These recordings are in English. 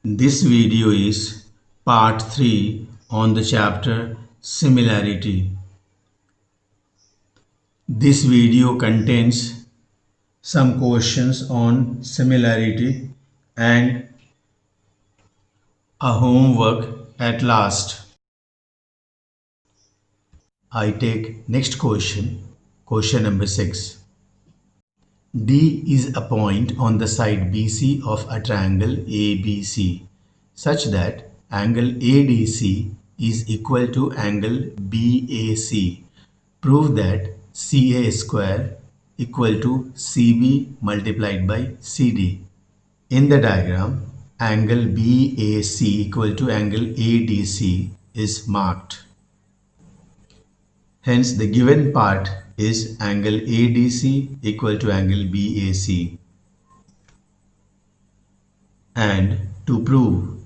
This video is part 3 on the chapter Similarity. This video contains some questions on similarity and a homework at last. I take next question, question number 6. D is a point on the side BC of a triangle ABC such that angle ADC is equal to angle BAC. Prove that CA square equal to CB multiplied by CD. In the diagram, angle BAC equal to angle ADC is marked. Hence, the given part is angle ADC equal to angle BAC. And to prove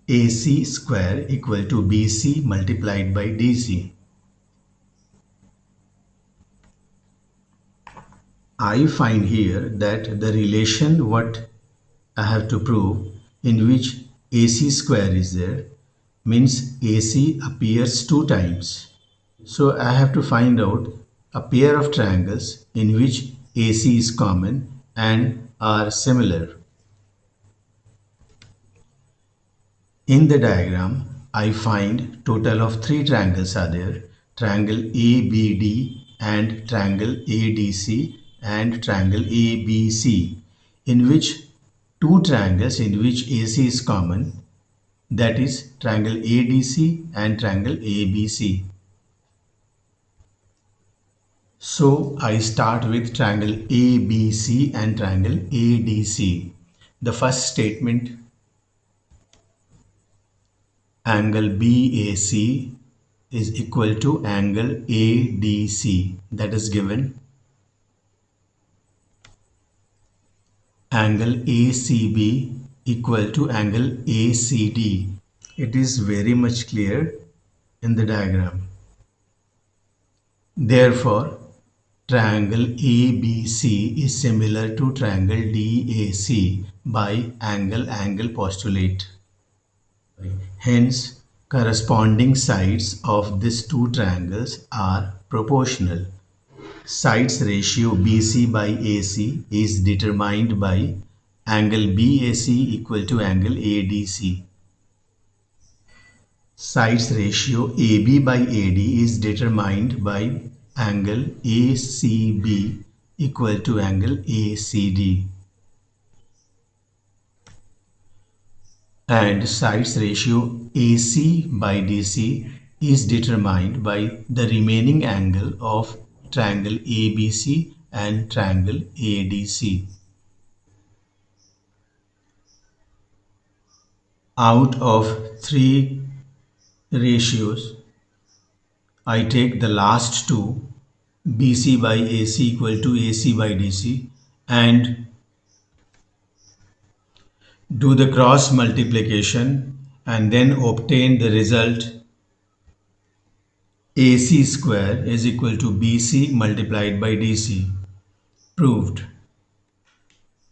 AC square equal to BC multiplied by DC, I find here that the relation what I have to prove in which AC square is there means AC appears 2 times. So I have to find out a pair of triangles in which AC is common and are similar. In the diagram, I find total of 3 triangles are there. Triangle ABD and triangle ADC and triangle ABC, in which 2 triangles in which AC is common, that is triangle ADC and triangle ABC. So I start with triangle ABC and triangle ADC. The first statement, angle BAC is equal to angle ADC, that is given. Angle ACB equal to angle ACD. It is very much clear in the diagram. Therefore, triangle ABC is similar to triangle DAC by angle-angle postulate. Hence, corresponding sides of these 2 triangles are proportional. Sides ratio BC by AC is determined by angle BAC equal to angle ADC. Sides ratio AB by AD is determined by angle ACB equal to angle ACD. And sides ratio AC by DC is determined by the remaining angle of triangle ABC and triangle ADC. Out of 3 ratios, I take the last 2, BC by AC equal to AC by DC, and do the cross multiplication and then obtain the result AC square is equal to BC multiplied by DC. Proved.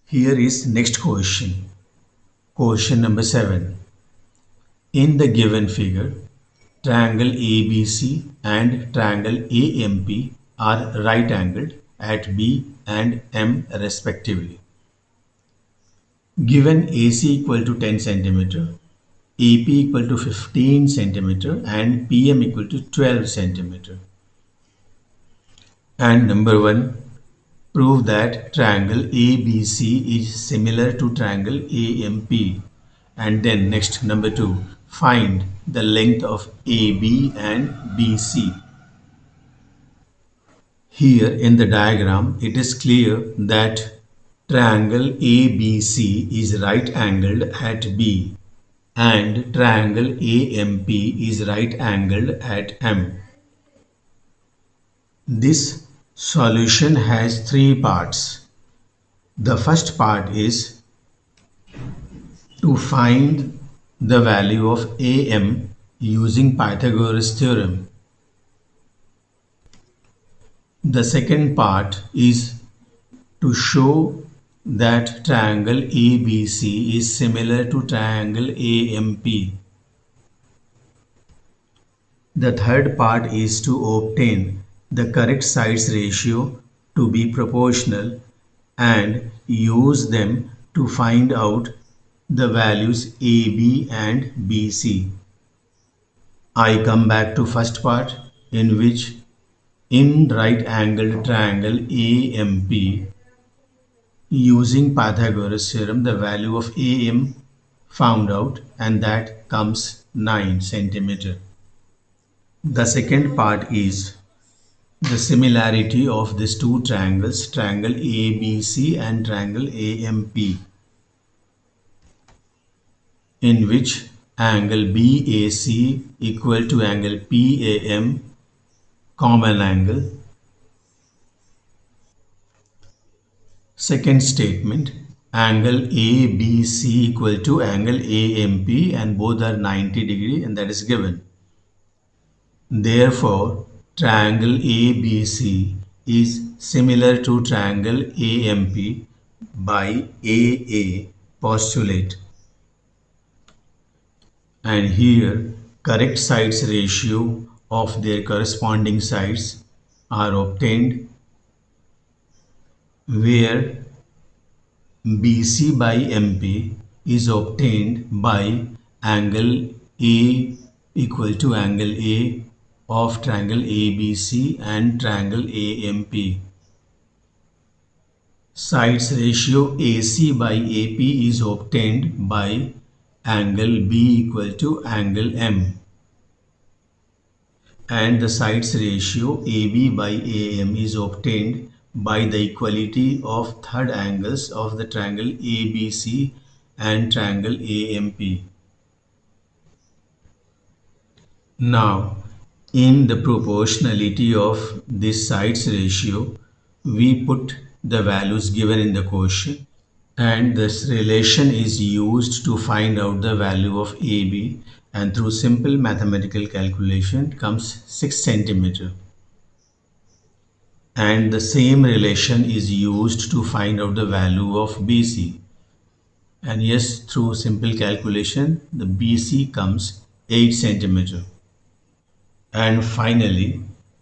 Here is next question. Question number 7. In the given figure, triangle ABC and triangle AMP are right angled at B and M respectively. Given AC equal to 10 cm, AP equal to 15 cm and PM equal to 12 cm. And number 1, prove that triangle ABC is similar to triangle AMP. And then next, number 2, find the length of AB and BC. Here in the diagram, it is clear that triangle ABC is right angled at B and triangle AMP is right angled at M. This solution has 3 parts. The first part is to find the value of AM using Pythagoras theorem. The second part is to show that triangle ABC is similar to triangle AMP. The third part is to obtain the correct sides ratio to be proportional and use them to find out the values AB and BC. I come back to first part, in which in right angled triangle AMP, using Pythagoras theorem, the value of AM found out, and that comes 9 centimeter. The second part is the similarity of these two triangles, triangle ABC and triangle AMP, in which angle BAC equal to angle PAM, common angle. Second statement, angle ABC equal to angle AMP, and both are 90 degree, and that is given. Therefore, triangle ABC is similar to triangle AMP by AA postulate. And here correct sides ratio of their corresponding sides are obtained, where BC by MP is obtained by angle A equal to angle A of triangle ABC and triangle AMP. Sides ratio AC by AP is obtained by angle B equal to angle M, and the sides ratio AB by AM is obtained by the equality of third angles of the triangle ABC and triangle AMP. Now, in the proportionality of this sides ratio, we put the values given in the question, and this relation is used to find out the value of AB, and through simple mathematical calculation comes 6 centimeter. And the same relation is used to find out the value of BC. And yes, through simple calculation, the BC comes 8 centimeter. And finally,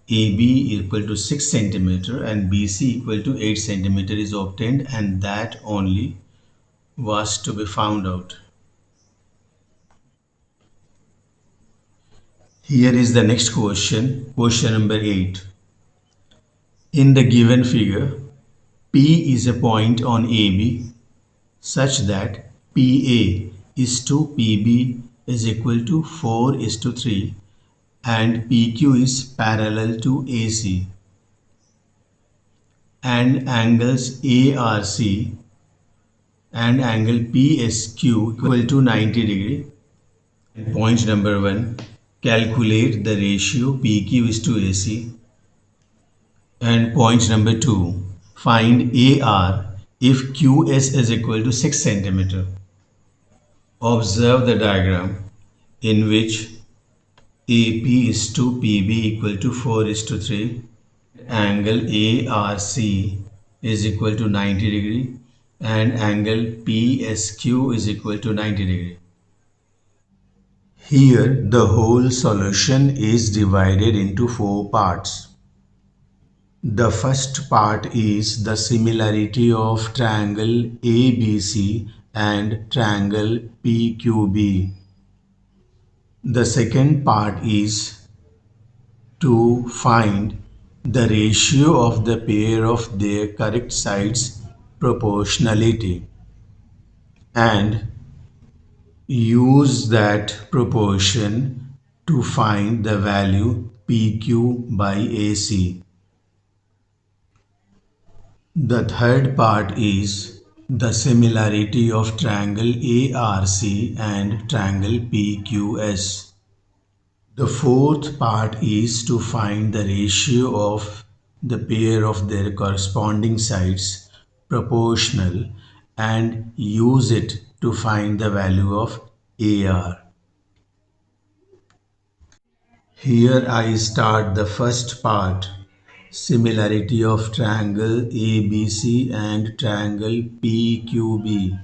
AB equal to 6 centimeter and BC equal to 8 centimeter is obtained, and that only was to be found out. Here is the next question, question number 8. In the given figure, P is a point on AB such that PA is to PB is equal to 4:3, and PQ is parallel to AC, and angles ARC and angle PSQ equal to 90 degree. Point number 1, calculate the ratio PQ is to AC. And point number 2, find AR if QS is equal to 6 centimeter. Observe the diagram in which AP is to PB equal to 4:3, angle ARC is equal to 90 degree, and angle PSQ is equal to 90 degree. Here the whole solution is divided into 4 parts. The first part is the similarity of triangle ABC and triangle PQB. The second part is to find the ratio of the pair of their correct sides proportionality and use that proportion to find the value PQ by AC. The third part is the similarity of triangle ARC and triangle PQS. The fourth part is to find the ratio of the pair of their corresponding sides proportional and use it to find the value of AR. Here I start the first part, Similarity of triangle ABC and triangle PQB.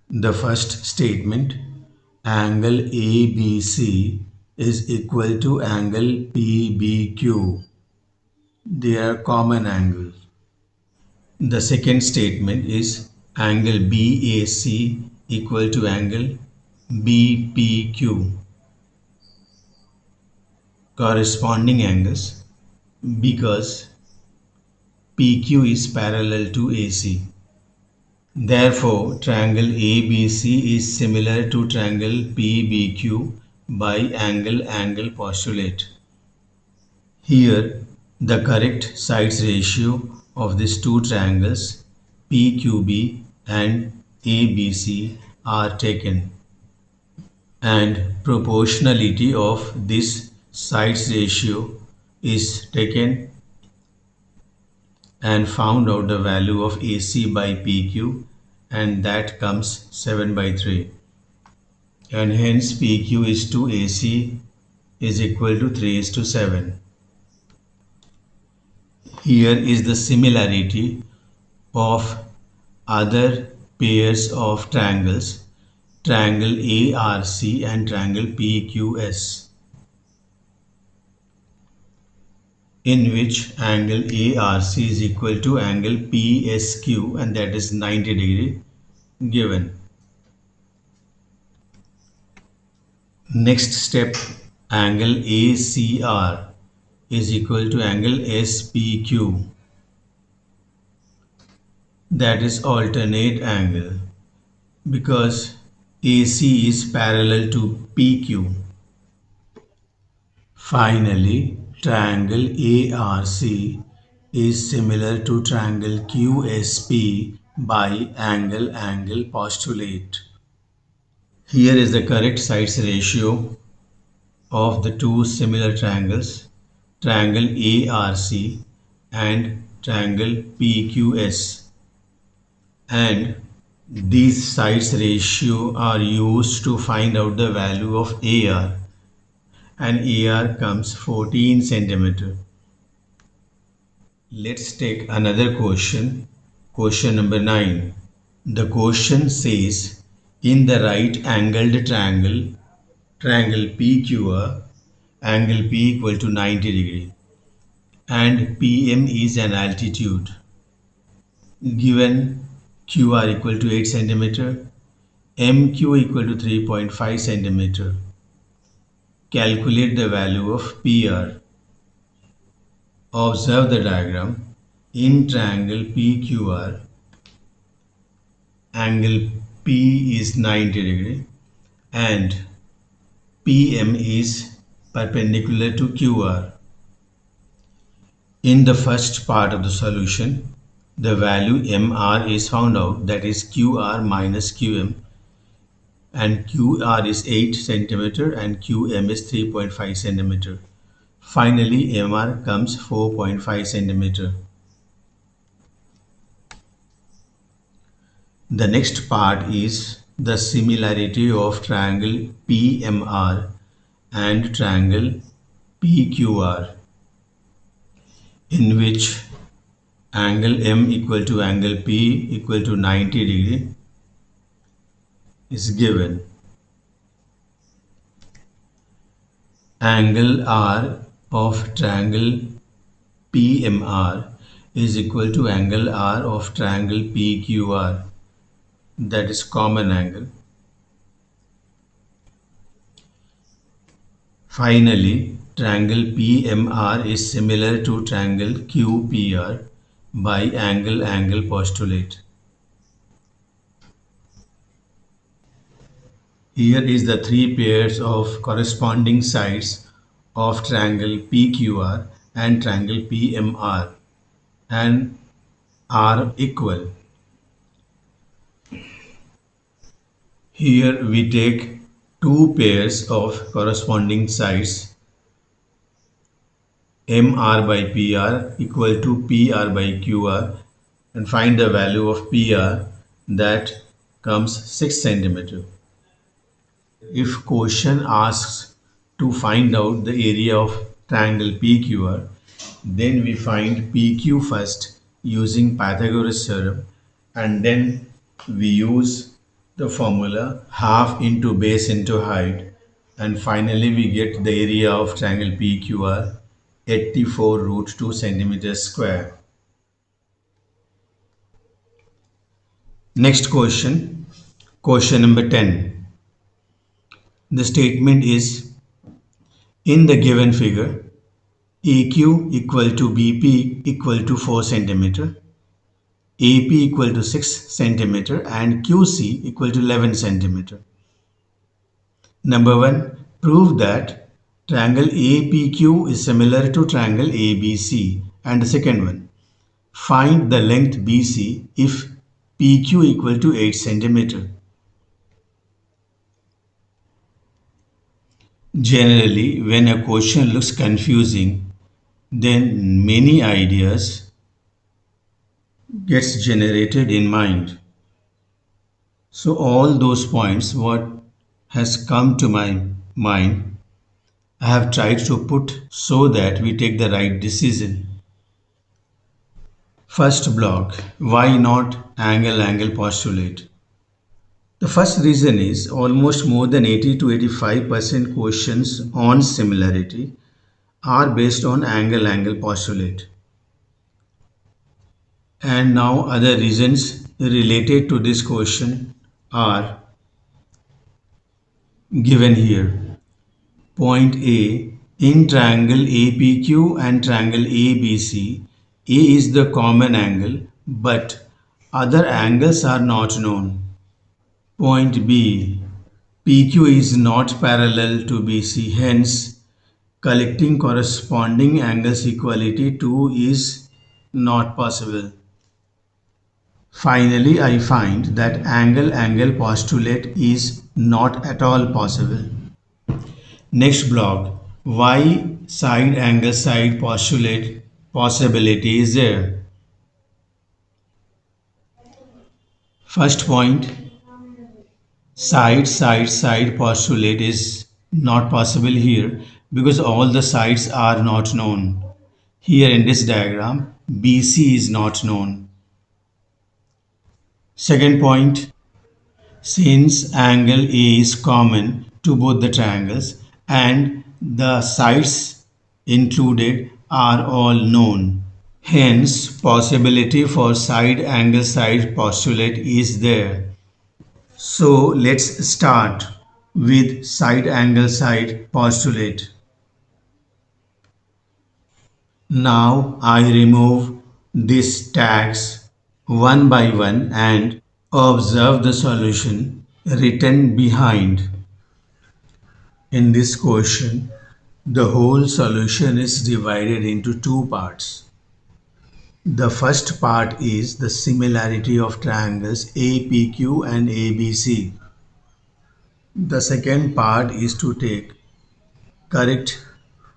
The first statement, angle ABC is equal to angle PBQ. They are common angles. The second statement is angle BAC equal to angle BPQ. Corresponding angles because PQ is parallel to AC. Therefore, triangle ABC is similar to triangle PBQ by angle-angle postulate. Here, the correct sides ratio of these two triangles PQB and ABC are taken, and proportionality of this sides ratio is taken and found out the value of AC by PQ, and that comes 7/3, and hence PQ is to AC is equal to 3:7. Here is the similarity of other pairs of triangles, triangle ARC and triangle PQS, in which angle ARC is equal to angle PSQ, and that is 90° given. Next step, angle ACR is equal to angle SPQ, that is alternate angle, because AC is parallel to PQ. Finally, triangle ARC is similar to triangle QSP by angle-angle postulate. Here is the correct sides ratio of the two similar triangles, triangle ARC and triangle PQS, and these sides ratio are used to find out the value of AR, and AR comes 14 centimeter. Let's take another question, question number 9. The question says, in the right angled triangle, triangle PQR, angle P equal to 90°, and PM is an altitude. Given QR equal to 8 centimeter, MQ equal to 3.5 centimeter. Calculate the value of PR. Observe the diagram. In triangle PQR, angle P is 90° and PM is perpendicular to QR. In the first part of the solution, the value MR is found out, that is QR minus QM, and QR is 8 centimeter and QM is 3.5 centimeter. Finally, MR comes 4.5 centimeter. The next part is the similarity of triangle PMR and triangle PQR, in which angle M equal to angle P equal to 90° is given. Angle R of triangle PMR is equal to angle R of triangle PQR, that is common angle. Finally, triangle PMR is similar to triangle QPR by angle-angle postulate. Here is the three pairs of corresponding sides of triangle PQR and triangle PMR and are equal. Here we take two pairs of corresponding sides, MR by PR equal to PR by QR, and find the value of PR, that comes 6 centimeter. If question asks to find out the area of triangle PQR. Then we find PQ first using Pythagoras theorem, and then we use the formula half into base into height, and finally we get the area of triangle PQR 84 root 2 centimeters square. Next question, question number 10. The statement is, in the given figure, AQ equal to BP equal to 4 centimeter, AP equal to 6 centimeter, and QC equal to 11 centimeter. Number 1, prove that triangle APQ is similar to triangle ABC. And the second one, find the length BC if PQ equal to 8 centimeter. Generally, when a question looks confusing, then many ideas gets generated in mind. So all those points what has come to my mind, I have tried to put so that we take the right decision. First block, why not angle-angle postulate? The first reason is almost more than 80 to 85% questions on similarity are based on angle-angle postulate. And now other reasons related to this question are given here. Point A, in triangle APQ and triangle ABC, A is the common angle but other angles are not known. Point B, PQ is not parallel to BC, hence collecting corresponding angles equality 2 is not possible. Finally, I find that angle-angle postulate is not at all possible. Next block, why side angle side postulate possibility is there? First point, side postulate is not possible here because all the sides are not known. Here in this diagram, BC is not known. Second point, since angle A is common to both the triangles and the sides included are all known, hence possibility for side angle side postulate is there. So let's start with side angle side postulate. Now I remove these tags one by one and observe the solution written behind. In this question, the whole solution is divided into two parts. The first part is the similarity of triangles APQ and ABC. The second part is to take correct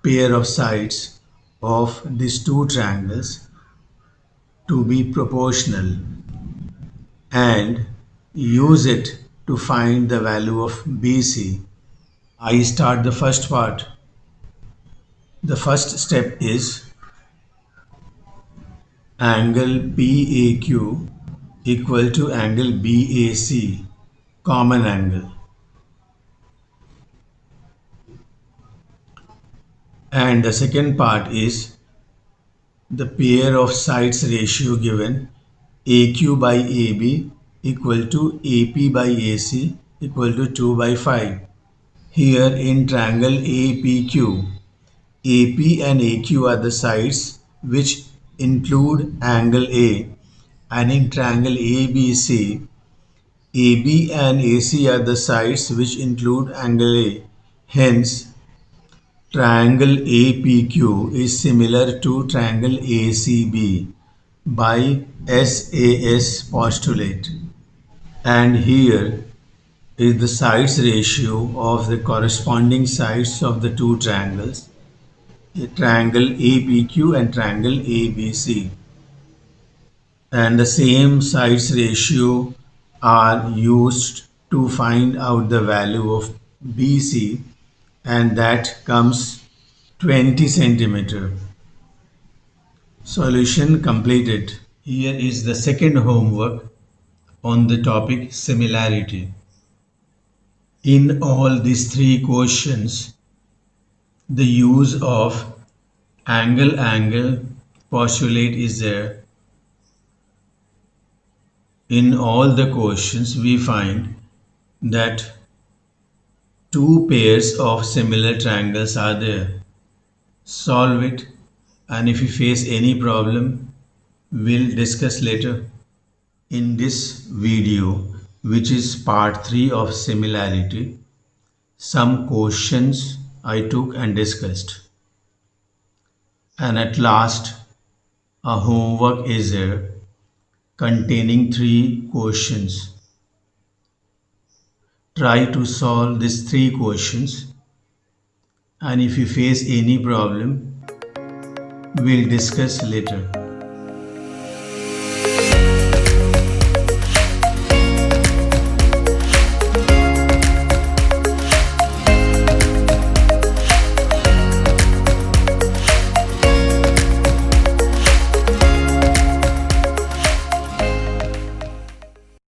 pair of sides of these two triangles to be proportional and use it to find the value of BC. I start the first part. The first step is angle PAQ equal to angle BAC, common angle. And the second part is the pair of sides ratio given AQ by AB equal to AP by AC equal to 2 by 5. Here in triangle APQ, AP and AQ are the sides which include angle A, and in triangle ABC, AB and AC are the sides which include angle A. Hence, triangle APQ is similar to triangle ACB by SAS postulate. And here is the sides ratio of the corresponding sides of the two triangles, triangle APQ and triangle ABC. And the same sides ratio are used to find out the value of BC, and that comes 20 centimeter. Solution completed. Here is the second homework on the topic similarity. In all these three questions, the use of angle postulate is there. In all the questions, we find that two pairs of similar triangles are there. Solve it, and if you face any problem, we'll discuss later. In this video, which is part 3 of similarity, some questions I took and discussed. And at last, a homework is there containing 3 questions. Try to solve these 3 questions, and if you face any problem, we'll discuss later.